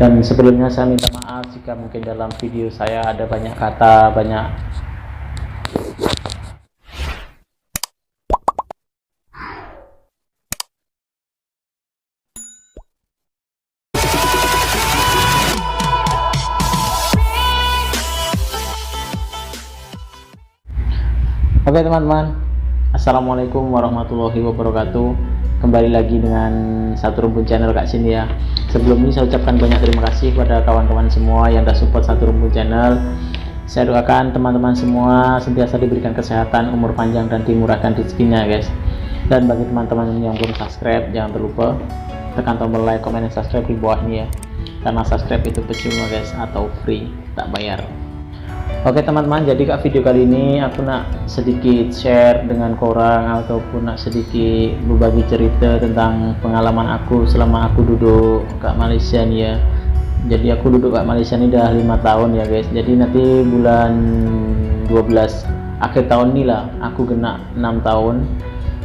Dan sebelumnya saya minta maaf jika mungkin dalam video saya ada banyak kata, banyak Oke teman-teman, assalamualaikum warahmatullahi wabarakatuh. Kembali lagi dengan Satu Rumpun Channel Kak Sini ya. Sebelum ini saya ucapkan banyak terima kasih kepada kawan-kawan semua yang sudah support Satu Rumpun Channel. Saya doakan teman-teman semua sentiasa diberikan kesehatan, umur panjang, dan dimurahkan rezekinya guys. Dan bagi teman-teman yang belum subscribe, jangan terlupa tekan tombol like, komen, dan subscribe di bawahnya ya. Karena subscribe itu percuma guys, atau free, tak bayar. Oke teman-teman, jadi kak video kali ini aku nak sedikit share dengan korang ataupun nak sedikit berbagi cerita tentang pengalaman aku selama aku duduk ke Malaysia nih ya. Jadi aku duduk ke Malaysia ini udah 5 tahun ya guys. Jadi nanti bulan 12 akhir tahun nih lah aku kena 6 tahun.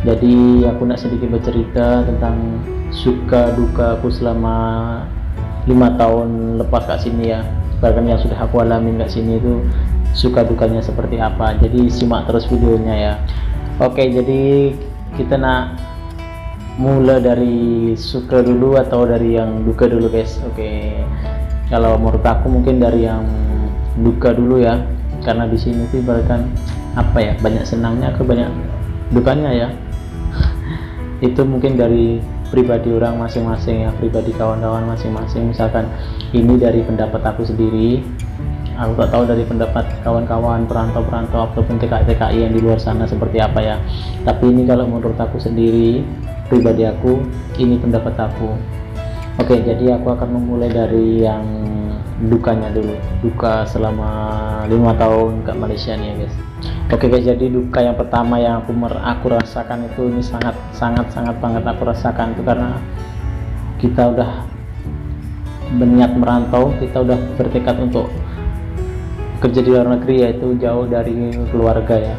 Jadi aku nak sedikit bercerita tentang suka duka aku selama 5 tahun lepas kat sini ya. Bahkan yang sudah aku alami kat sini itu suka dukanya seperti apa. Jadi simak terus videonya ya. Oke, jadi kita nak mulai dari suka dulu atau dari yang duka dulu guys. Oke, kalau menurut aku mungkin dari yang duka dulu ya, karena di sini tuh ibaratkan apa ya, banyak senangnya ke banyak dukanya ya. Itu mungkin dari pribadi orang masing-masing ya, pribadi kawan-kawan masing-masing. Misalkan ini dari pendapat aku sendiri, aku tak tahu dari pendapat kawan-kawan perantau-perantau ataupun TKI yang di luar sana seperti apa ya. Tapi ini kalau menurut aku sendiri, pribadi aku, ini pendapat aku. Oke, jadi aku akan memulai dari yang dukanya dulu. Duka selama 5 tahun ke Malaysia nih ya guys. Oke guys, jadi duka yang pertama yang aku rasakan itu, ini sangat banget aku rasakan itu karena kita udah berniat merantau, kita udah bertekad untuk kerja di luar negeri, yaitu jauh dari keluarga ya.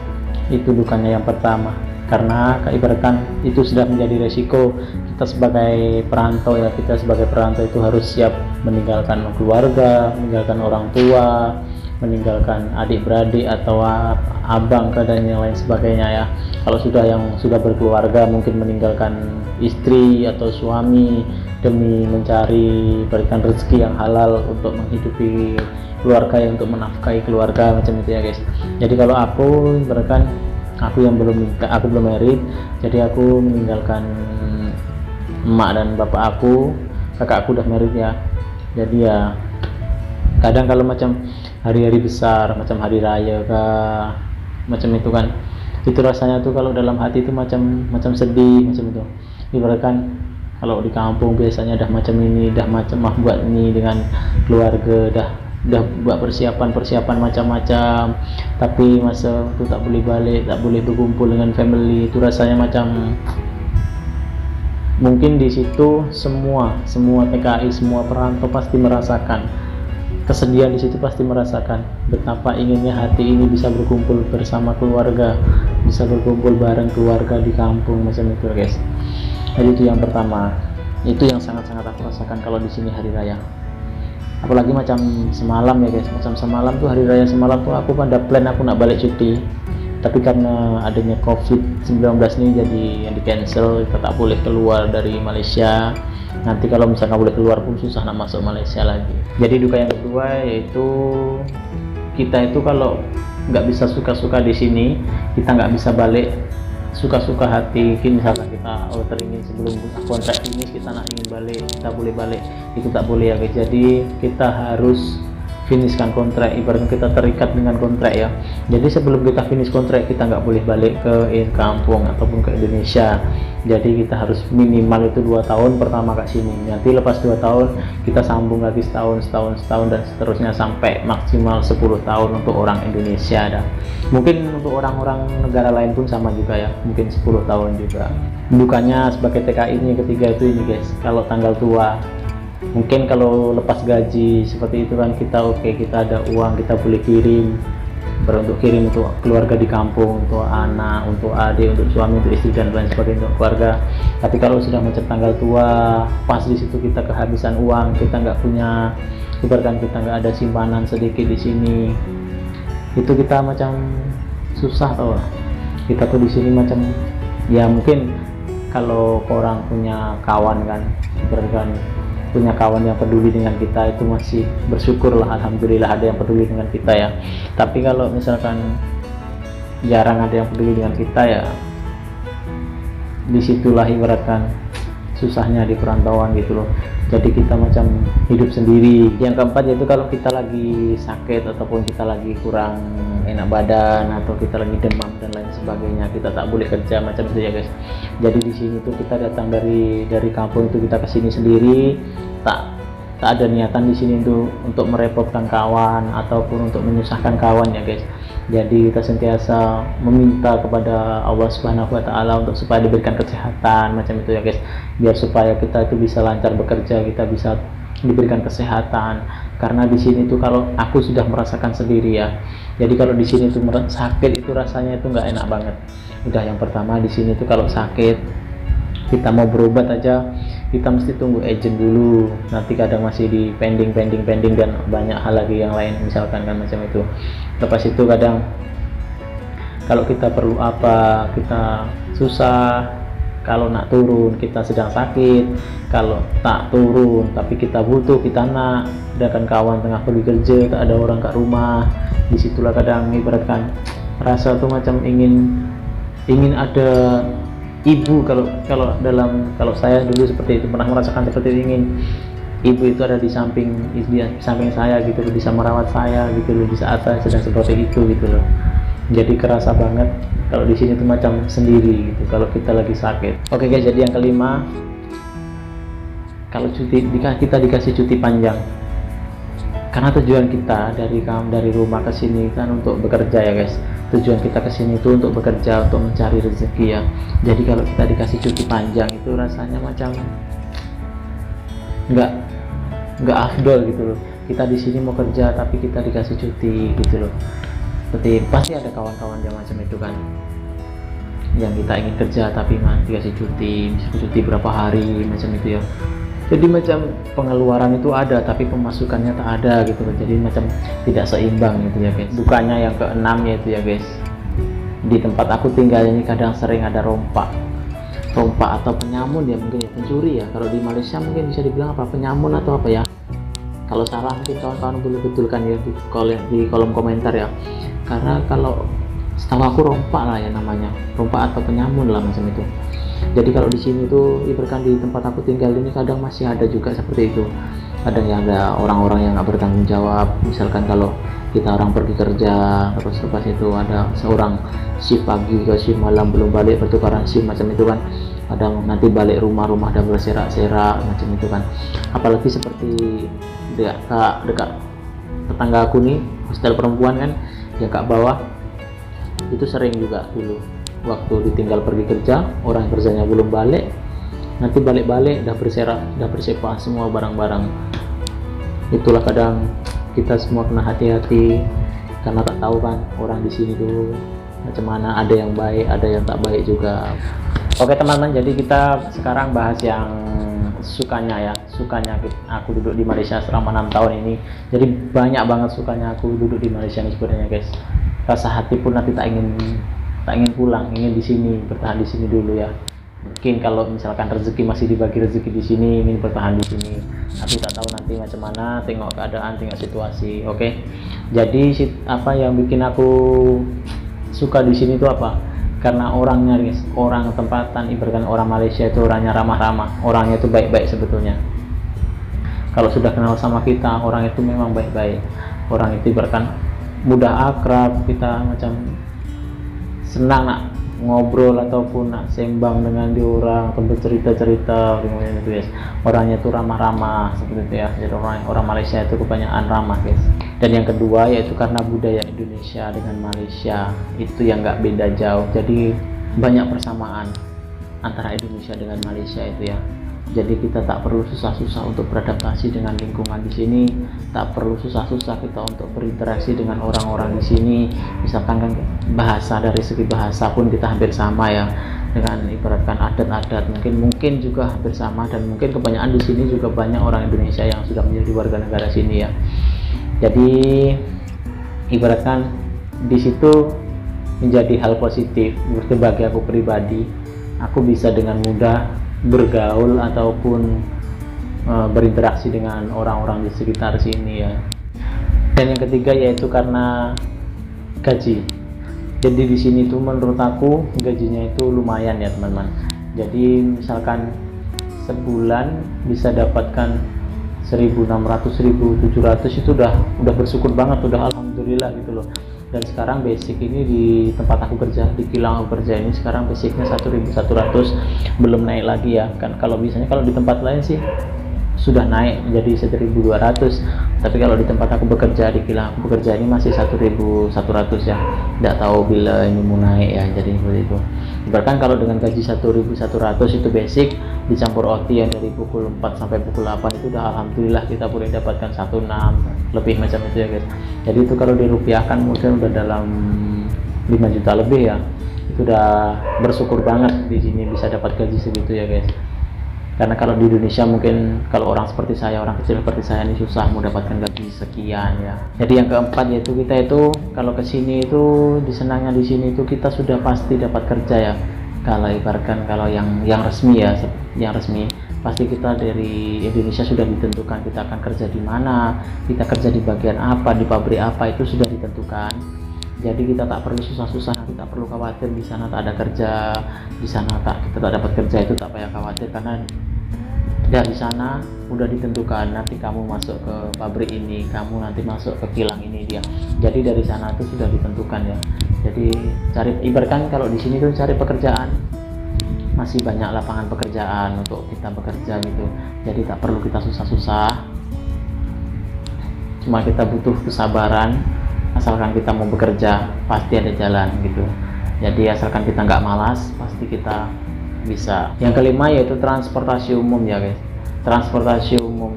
Itu dukanya yang pertama, karena ibaratkan itu sudah menjadi resiko kita sebagai perantau ya. Kita sebagai perantau itu harus siap meninggalkan keluarga, meninggalkan orang tua, meninggalkan adik-beradik atau abang dan yang lain sebagainya ya. Kalau sudah berkeluarga, mungkin meninggalkan istri atau suami demi mencari berikan rezeki yang halal untuk menghidupi keluarga, untuk menafkahi keluarga macam itu ya guys. Jadi kalau aku berikan, aku yang belum nikah, aku belum married, jadi aku meninggalkan emak dan bapak aku. Kakak aku udah married ya. Jadi ya kadang kalau macam hari-hari besar, macam hari raya kah, macam itu kan, itu rasanya tuh kalau dalam hati itu macam sedih macam itu. Ibaratkan kalau di kampung biasanya dah macam ini, dah macam buat ini dengan keluarga, dah buat persiapan macam-macam, tapi masa itu tak boleh balik, tak boleh berkumpul dengan family. Itu rasanya macam, mungkin di situ semua TKI, semua perantau pasti merasakan kesedihan. Di situ pasti merasakan betapa inginnya hati ini bisa berkumpul bersama keluarga, bisa berkumpul bareng keluarga di kampung macam itu guys. Jadi itu yang pertama, itu yang sangat aku rasakan kalau di sini hari raya. Apalagi macam semalam ya guys, macam semalam tuh hari raya semalam tuh aku pada plan aku nak balik cuti, tapi karena adanya COVID-19 nih jadi yang di cancel, kita tak boleh keluar dari Malaysia. Nanti kalau misalnya boleh keluar pun susah nak masuk Malaysia lagi. Jadi duka yang kedua yaitu kita itu kalau nggak bisa suka-suka di sini, kita nggak bisa balik suka-suka hati. Misalkan kita teringin sebelum kontrak finish, kita nak ingin balik, kita boleh balik, itu tak boleh ya guys. Jadi kita harus finishkan kontrak, ibaratnya kita terikat dengan kontrak ya. Jadi sebelum kita finish kontrak, kita nggak boleh balik ke kampung ataupun ke Indonesia. Jadi kita harus minimal itu 2 tahun pertama ke sini. Nanti lepas 2 tahun kita sambung lagi setahun dan seterusnya sampai maksimal 10 tahun untuk orang Indonesia. Dan mungkin untuk orang-orang negara lain pun sama juga ya, mungkin 10 tahun juga. Dukanya sebagai TKI ini ketiga itu ini guys, kalau tanggal tua, mungkin kalau lepas gaji seperti itu kan kita kita ada uang, kita boleh kirim untuk kirim untuk keluarga di kampung, untuk anak, untuk adik, untuk suami, untuk istri dan lain sebagainya, untuk keluarga. Tapi kalau sudah macam tanggal tua, pas di situ kita kehabisan uang, kita nggak punya, ibaratkan kita nggak ada simpanan sedikit di sini, itu kita macam susah tau. Kita tuh di sini macam ya mungkin kalau orang punya kawan kan, ibaratkan punya kawan yang peduli dengan kita, itu masih bersyukurlah, alhamdulillah ada yang peduli dengan kita ya. Tapi kalau misalkan jarang ada yang peduli dengan kita ya, disitulah ibaratkan susahnya di perantauan gitu loh. Jadi kita macam hidup sendiri. Yang keempat yaitu kalau kita lagi sakit ataupun kita lagi kurang enak badan atau kita lagi demam dan lain sebagainya, kita tak boleh kerja macam itu ya guys. Jadi di sini tuh kita datang dari kampung itu kita ke sini sendiri, tak ada niatan di sini untuk merepotkan kawan ataupun untuk menyusahkan kawan ya guys. Jadi kita sentiasa meminta kepada Allah Subhanahu wa taala untuk supaya diberikan kesehatan macam itu ya guys, biar supaya kita itu bisa lancar bekerja, kita bisa diberikan kesehatan. Karena di sini tuh kalau aku sudah merasakan sendiri ya, jadi kalau di sini tuh sakit itu rasanya itu nggak enak banget. Udah yang pertama di sini tuh kalau sakit kita mau berobat aja kita mesti tunggu agent dulu, nanti kadang masih di pending dan banyak hal lagi yang lain misalkan kan macam itu. Lepas itu kadang kalau kita perlu apa kita susah, kalau nak turun kita sedang sakit, kalau tak turun tapi kita butuh, kita nak, sedangkan kawan tengah pergi kerja, tak ada orang kat rumah, disitulah kadang ibaratkan rasa tuh macam ingin ada ibu. Kalau saya dulu seperti itu, pernah merasakan seperti itu, ingin ibu itu ada di samping saya gitu loh, bisa merawat saya gitu loh di saat saya sedang seperti itu gitu loh. Jadi kerasa banget kalau di sini tuh macam sendiri gitu kalau kita lagi sakit. Oke guys, jadi yang kelima, kalau kita dikasih cuti panjang, karena tujuan kita dari rumah ke sini kan untuk bekerja ya guys. Tujuan kita ke sini itu untuk bekerja, untuk mencari rezeki ya. Jadi kalau kita dikasih cuti panjang itu rasanya macam nggak afdol gitu loh. Kita di sini mau kerja tapi kita dikasih cuti gitu loh. Seperti pasti ada kawan-kawan yang macam itu kan, yang kita ingin kerja tapi dikasih cuti, misalnya cuti berapa hari macam itu ya. Jadi macam pengeluaran itu ada tapi pemasukannya tak ada gitu loh. Jadi macam tidak seimbang gitu ya guys. Dukanya yang keenam yaitu ya guys, di tempat aku tinggal ini kadang sering ada rompak atau penyamun ya, mungkin ya, pencuri ya. Kalau di Malaysia mungkin bisa dibilang apa, penyamun atau apa ya. Kalau salah mungkin kawan-kawan boleh betulkan ya di kolom komentar ya. Karena kalau setahu aku rompak lah ya namanya, rompak atau penyamun lah macam itu. Jadi kalau di sini tuh ibaratkan di tempat aku tinggal ini kadang masih ada juga seperti itu. Kadang yang ada orang-orang yang nggak bertanggung jawab. Misalkan kalau kita orang pergi kerja, terus lepas itu ada seorang shift pagi ke shift malam belum balik, pertukaran shift macam itu kan. Kadang nanti balik rumah udah berserak-serak macam itu kan. Apalagi seperti dekat tetangga aku nih, hostel perempuan kan, yang kak bawah itu sering juga dulu waktu ditinggal pergi kerja, orang kerjanya belum balik, nanti balik udah bersepah semua barang-barang. Itulah kadang kita semua kena hati-hati karena tak tahu kan orang di sini tuh macam mana, ada yang baik ada yang tak baik juga. Oke teman-teman, jadi kita sekarang bahas yang sukanya aku duduk di Malaysia selama 6 tahun ini. Jadi banyak banget sukanya aku duduk di Malaysia ini sebenarnya guys. Rasa hati pun nanti tak ingin pulang, ingin di sini, bertahan di sini dulu ya. Mungkin kalau misalkan rezeki masih dibagi rezeki di sini, ingin bertahan di sini. Tapi tak tahu nanti macam mana, tengok keadaan, tengok situasi. Oke. Jadi apa yang bikin aku suka di sini itu apa? Karena orangnya guys, orang tempatan, ibaratkan orang Malaysia itu orangnya ramah-ramah, orangnya itu baik-baik sebetulnya. Kalau sudah kenal sama kita, orang itu memang baik-baik. Orang itu ibaratkan mudah akrab, kita macam senang nak ngobrol ataupun nak sembang dengan dia orang atau bercerita-cerita dengan itu guys. Orangnya itu ramah-ramah seperti itu ya. Jadi orang Malaysia itu kebanyakan ramah guys. Dan yang kedua yaitu karena budaya Indonesia dengan Malaysia itu yang nggak beda jauh. Jadi banyak persamaan antara Indonesia dengan Malaysia itu ya. Jadi kita tak perlu susah-susah untuk beradaptasi dengan lingkungan di sini, tak perlu susah-susah kita untuk berinteraksi dengan orang-orang di sini. Misalkan kan bahasa, dari segi bahasa pun kita hampir sama ya, dengan ibaratkan adat-adat mungkin juga hampir sama, dan mungkin kebanyakan di sini juga banyak orang Indonesia yang sudah menjadi warga negara sini ya. Jadi ibaratkan di situ menjadi hal positif bagi aku pribadi. Aku bisa dengan mudah bergaul ataupun berinteraksi dengan orang-orang di sekitar sini ya. Dan yang ketiga yaitu karena gaji. Jadi di sini tuh menurut aku gajinya itu lumayan ya teman-teman. Jadi misalkan sebulan bisa dapatkan 1.600 1.700 itu udah bersyukur banget, udah alhamdulillah gitu loh. Dan sekarang basic ini di tempat aku kerja, di kilang aku kerja ini sekarang basicnya 1.100, belum naik lagi ya kan. Kalau biasanya kalau di tempat lain sih sudah naik menjadi 1.200, tapi kalau di tempat aku bekerja, di kilang aku bekerja ini masih 1.100 ya. Tidak tahu bila ini mau naik ya, jadi seperti itu. Bahkan kalau dengan gaji 1.100 itu basic dicampur OT yang dari pukul 4 sampai pukul 8 itu udah alhamdulillah kita boleh dapatkan 1.6 lebih macam itu ya guys. Jadi itu kalau dirupiahkan mungkin udah dalam 5 juta lebih ya. Itu udah bersyukur banget di sini bisa dapat gaji segitu ya guys. Karena kalau di Indonesia mungkin kalau orang seperti saya, orang kecil seperti saya ini susah mendapatkan gaji sekian ya. Jadi yang keempat yaitu kita itu kalau ke sini itu disenangnya di sini itu kita sudah pasti dapat kerja ya. Kalau ibaratkan kalau yang resmi ya, yang resmi pasti kita dari Indonesia sudah ditentukan kita akan kerja di mana, kita kerja di bagian apa, di pabrik apa, itu sudah ditentukan. Jadi kita tak perlu susah-susah, kita perlu khawatir di sana tak ada kerja, di sana kita tak dapat kerja, itu tak payah khawatir karena dari sana udah ditentukan nanti kamu masuk ke pabrik ini, kamu nanti masuk ke kilang ini dia. Jadi dari sana itu sudah ditentukan ya. Jadi cari ibaratkan kalau di sini tuh cari pekerjaan masih banyak lapangan pekerjaan untuk kita bekerja gitu. Jadi tak perlu kita susah-susah. Cuma kita butuh kesabaran. Asalkan kita mau bekerja pasti ada jalan gitu. Jadi asalkan kita nggak malas pasti kita bisa. Yang kelima yaitu transportasi umum ya guys. Transportasi umum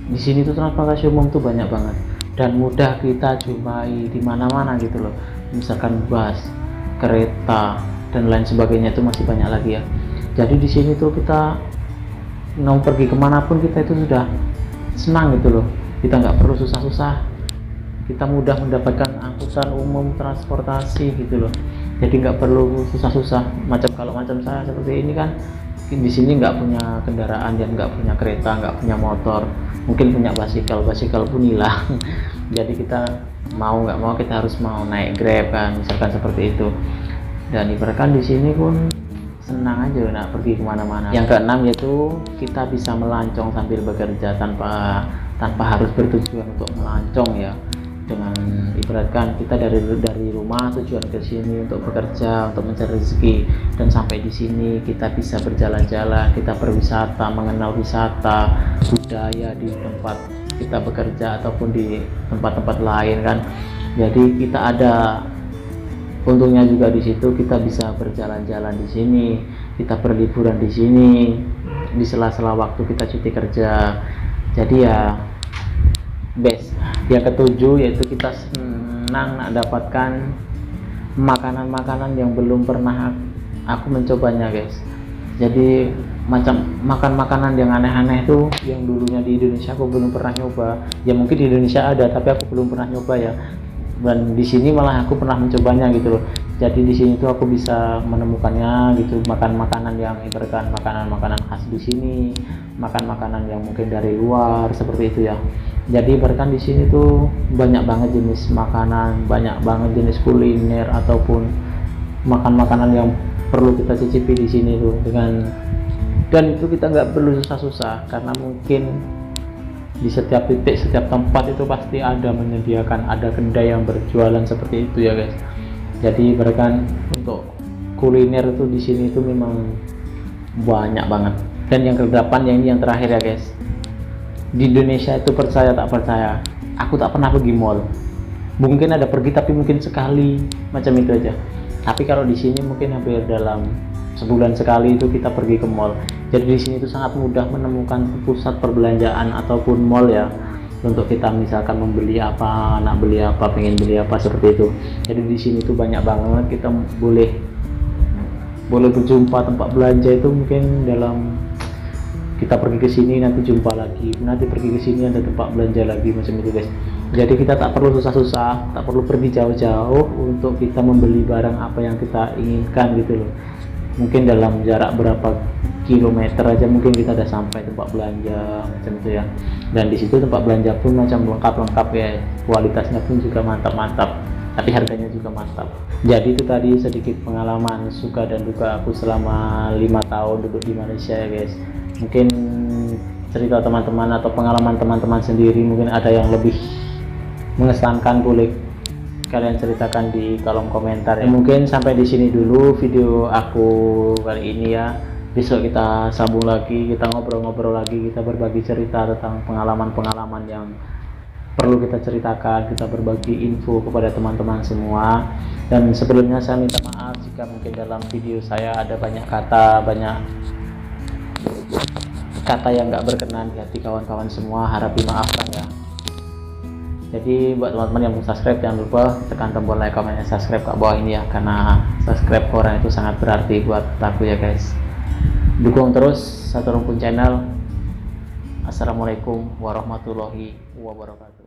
di sini tuh transportasi umum tuh banyak banget dan mudah kita jumpai di mana-mana gitu loh. Misalkan bus, kereta dan lain sebagainya itu masih banyak lagi ya. Jadi di sini tuh kita mau pergi kemanapun kita itu sudah senang gitu loh. Kita nggak perlu susah-susah. Kita mudah mendapatkan angkutan umum transportasi gitu loh. Jadi nggak perlu susah-susah. Kalau macam saya seperti ini kan di sini nggak punya kendaraan dan nggak punya kereta, nggak punya motor, mungkin punya basikal pun hilang. Jadi kita mau nggak mau kita harus mau naik Grab kan, misalkan seperti itu. Dan ibaratkan di sini pun senang aja nak pergi kemana-mana. Yang keenam yaitu kita bisa melancong sambil bekerja tanpa harus bertujuan untuk melancong ya. Dengan ibaratkan kita dari rumah tujuan ke sini untuk bekerja, untuk mencari rezeki, dan sampai di sini kita bisa berjalan-jalan, kita berwisata, mengenal wisata budaya di tempat kita bekerja ataupun di tempat-tempat lain kan. Jadi kita ada untungnya juga di situ, kita bisa berjalan-jalan di sini, kita berliburan di sini di sela-sela waktu kita cuti kerja. Jadi ya best. Yang ketujuh yaitu kita senang dapatkan makanan-makanan yang belum pernah aku mencobanya guys. Jadi macam makan makanan yang aneh-aneh tuh yang dulunya di Indonesia aku belum pernah nyoba. Ya mungkin di Indonesia ada tapi aku belum pernah nyoba ya. Dan di sini malah aku pernah mencobanya gitu loh. Jadi di sini tuh aku bisa menemukannya gitu, makan makanan yang ibaratkan makanan-makanan khas di sini, makan makanan yang mungkin dari luar seperti itu ya. Jadi ibaratkan di sini tuh banyak banget jenis makanan, banyak banget jenis kuliner ataupun makan makanan yang perlu kita cicipi di sini tuh dan itu kita nggak perlu susah-susah karena mungkin di setiap titik, setiap tempat itu pasti ada menyediakan, ada kedai yang berjualan seperti itu ya guys. Jadi ibaratkan untuk kuliner itu di sini itu memang banyak banget. Dan yang ke-8 yang terakhir ya guys, di Indonesia itu percaya tak percaya aku tak pernah pergi mall. Mungkin ada pergi tapi mungkin sekali macam itu aja. Tapi kalau di sini mungkin hampir dalam sebulan sekali itu kita pergi ke mall. Jadi di sini itu sangat mudah menemukan pusat perbelanjaan ataupun mall ya, untuk kita misalkan membeli apa, nak beli apa, pengen beli apa, seperti itu. Jadi di sini tuh banyak banget, kita boleh berjumpa tempat belanja itu mungkin dalam kita pergi ke sini nanti jumpa lagi, nanti pergi ke sini ada tempat belanja lagi, macam itu guys. Jadi kita tak perlu susah-susah, tak perlu pergi jauh-jauh untuk kita membeli barang apa yang kita inginkan gitu loh. Mungkin dalam jarak berapa kilometer aja mungkin kita udah sampai tempat belanja macam itu ya. Dan di situ tempat belanja pun macam lengkap ya, kualitasnya pun juga mantap-mantap, tapi harganya juga mantap. Jadi itu tadi sedikit pengalaman suka dan duka aku selama 5 tahun duduk di Malaysia ya guys. Mungkin cerita teman-teman atau pengalaman teman-teman sendiri mungkin ada yang lebih mengesankan, boleh kalian ceritakan di kolom komentar ya. Mungkin sampai di sini dulu video aku kali ini ya. Besok kita sambung lagi, kita ngobrol-ngobrol lagi, kita berbagi cerita tentang pengalaman-pengalaman yang perlu kita ceritakan, kita berbagi info kepada teman-teman semua. Dan sebelumnya saya minta maaf jika mungkin dalam video saya ada banyak kata yang nggak berkenan di hati kawan-kawan semua, harap dimaafkan ya. Jadi buat teman-teman yang belum subscribe, jangan lupa tekan tombol like, komen, dan subscribe ke bawah ini ya, karena subscribe orang itu sangat berarti buat aku ya guys. Dukung terus Satu Rumpun Channel. Assalamualaikum warahmatullahi wabarakatuh.